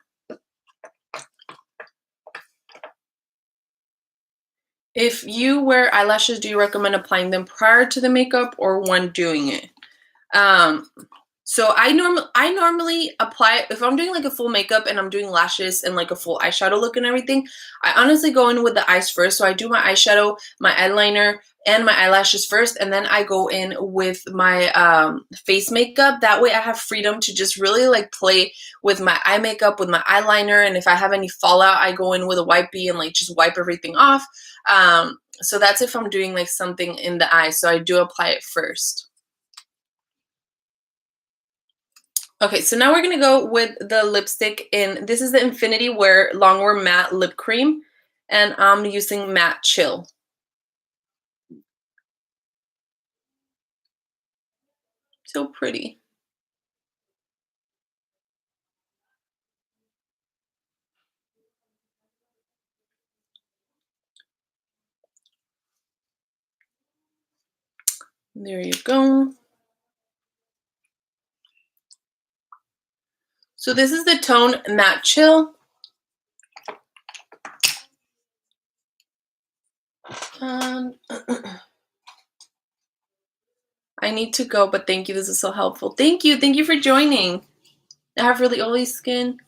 If you wear eyelashes, do you recommend applying them prior to the makeup or when doing it? So I normally apply, if I'm doing like a full makeup and I'm doing lashes and like a full eyeshadow look and everything, I honestly go in with the eyes first. So I do my eyeshadow, my eyeliner, and my eyelashes first, and then I go in with my face makeup. That way I have freedom to just really like play with my eye makeup, with my eyeliner, and if I have any fallout, I go in with a wipey and like just wipe everything off. So that's if I'm doing like something in the eye. So I do apply it first. Okay, so now we're gonna go with the lipstick this is the Infinity Wear Longwear Matte Lip Cream, and I'm using Matte Chill. So pretty. There you go. So this is the tone Matte Chill. I need to go, but thank you. This is so helpful. Thank you. Thank you for joining. I have really oily skin.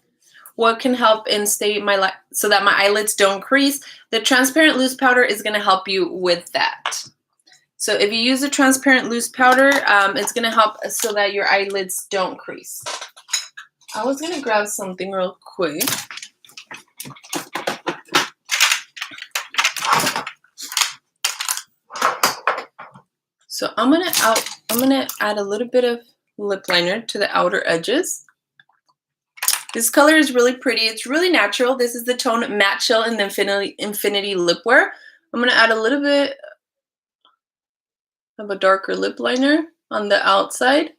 What can help and stay my so that my eyelids don't crease? The transparent loose powder is going to help you with that. So if you use a transparent loose powder, it's going to help so that your eyelids don't crease. I was going to grab something real quick. So I'm gonna add a little bit of lip liner to the outer edges. This color is really pretty. It's really natural. This is the tone Matte Chill in the Infinity Lip Wear. I'm gonna add a little bit of a darker lip liner on the outside.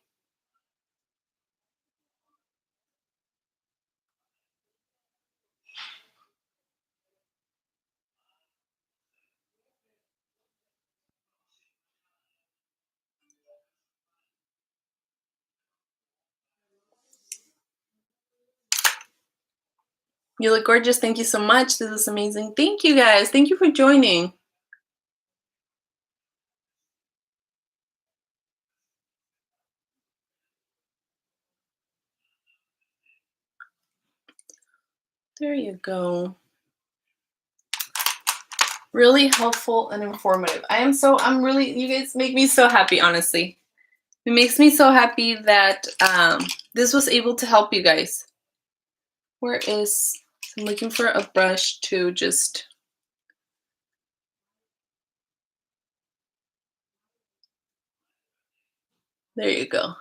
You look gorgeous. Thank you so much. This is amazing. Thank you guys. Thank you for joining. There you go. Really helpful and informative. I'm really, you guys make me so happy, honestly. It makes me so happy that this was able to help you guys. I'm looking for a brush to just, there you go.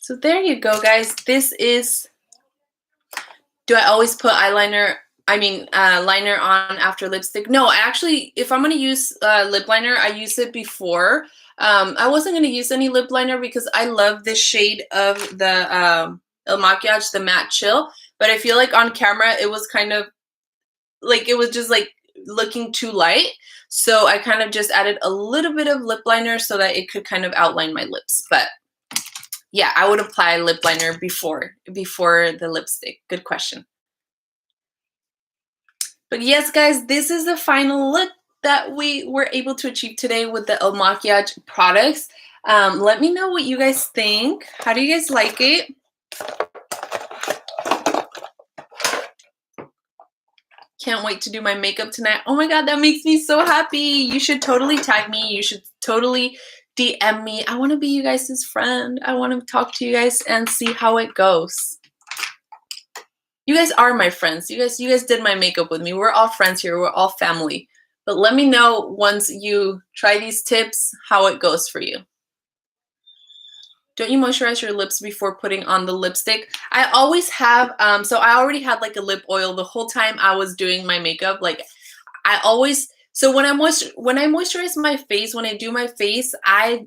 So there you go, guys. This is, do I always put liner on after lipstick? No, actually, if I'm going to use lip liner, I use it before. I wasn't going to use any lip liner because I love this shade of the Il Makiage, the Matte Chill. But I feel like on camera, it was kind of like, it was just like looking too light. So I kind of just added a little bit of lip liner so that it could kind of outline my lips. But yeah, I would apply lip liner before the lipstick. Good question. But yes, guys, this is the final look that we were able to achieve today with the Il Makiage products. Let me know what you guys think. How do you guys like it? Can't wait to do my makeup tonight. Oh my god, that makes me so happy. You should totally tag me. You should totally DM me. I want to be you guys' friend. I want to talk to you guys and see how it goes. You guys are my friends. You guys did my makeup with me. We're all friends here. We're all family. But let me know once you try these tips how it goes for you. Don't you moisturize your lips before putting on the lipstick? I always have, so I already had like a lip oil the whole time I was doing my makeup. Like so when I moisturize my face, when I do my face, I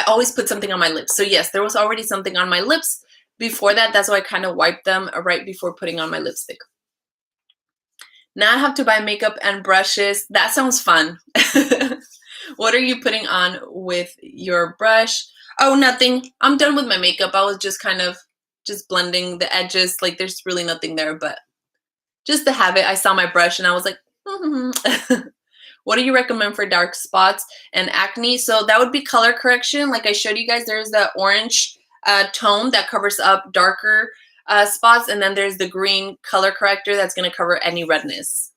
always put something on my lips. So yes, there was already something on my lips before that. That's why I kind of wiped them right before putting on my lipstick. Now I have to buy makeup and brushes. That sounds fun. What are you putting on with your brush? Oh, nothing. I'm done with my makeup. I was just kind of just blending the edges. Like there's really nothing there, but just to have it. I saw my brush and I was like, What do you recommend for dark spots and acne? So that would be color correction. Like I showed you guys, there's the orange tone that covers up darker spots. And then there's the green color corrector that's going to cover any redness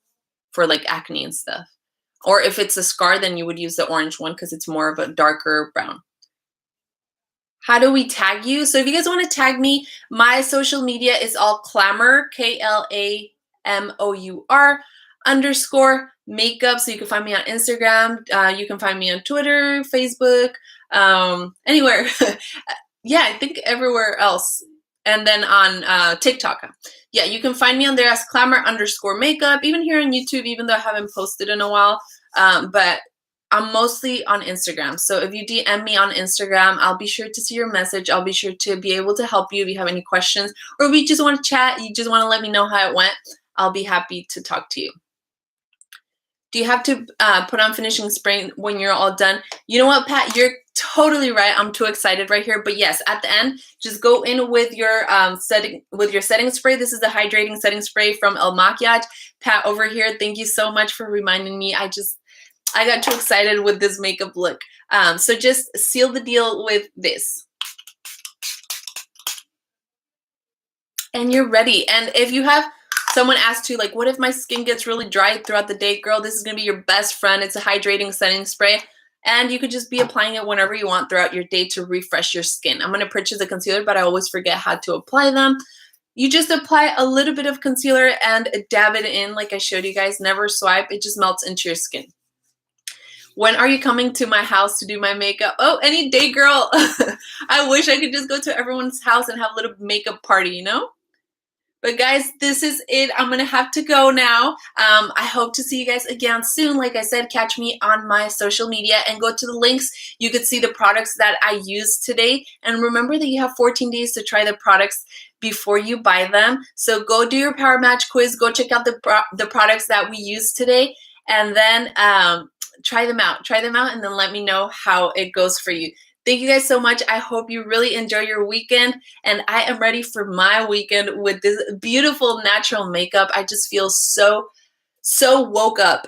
for like acne and stuff. Or if it's a scar, then you would use the orange one because it's more of a darker brown. How do we tag you? So if you guys want to tag me, my social media is all Klamour, KLAMOUR_makeup. So you can find me on Instagram. You can find me on Twitter, Facebook, anywhere. Yeah, I think everywhere else. And then on TikTok. Yeah, you can find me on there as Klamour_makeup. Even here on YouTube, even though I haven't posted in a while. But I'm mostly on Instagram. So if you DM me on Instagram, I'll be sure to see your message. I'll be sure to be able to help you if you have any questions. Or if you just want to chat, you just want to let me know how it went, I'll be happy to talk to you. Do you have to put on finishing spray when you're all done? You know what, Pat? You're totally right. I'm too excited right here. But yes, at the end, just go in with your setting spray. This is the hydrating setting spray from Il Makiage. Pat over here, thank you so much for reminding me. I got too excited with this makeup look. So just seal the deal with this. And you're ready. And if you have someone asked you, like, what if my skin gets really dry throughout the day? Girl, this is going to be your best friend. It's a hydrating setting spray. And you could just be applying it whenever you want throughout your day to refresh your skin. I'm going to purchase a concealer, but I always forget how to apply them. You just apply a little bit of concealer and dab it in like I showed you guys. Never swipe. It just melts into your skin. When are you coming to my house to do my makeup? Oh, any day, girl. I wish I could just go to everyone's house and have a little makeup party, you know? But guys, this is it. I'm going to have to go now. I hope to see you guys again soon. Like I said, catch me on my social media and go to the links. You could see the products that I used today. And remember that you have 14 days to try the products before you buy them. So go do your Power Match quiz. Go check out the products that we used today. And then try them out. Try them out and then let me know how it goes for you. Thank you guys so much. I hope you really enjoy your weekend, and I am ready for my weekend with this beautiful natural makeup. I just feel so woke up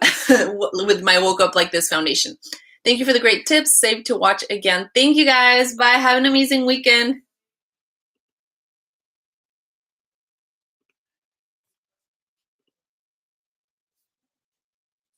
with my Woke Up Like This foundation. Thank you for the great tips. Save to watch again. Thank you guys. Bye. Have an amazing weekend.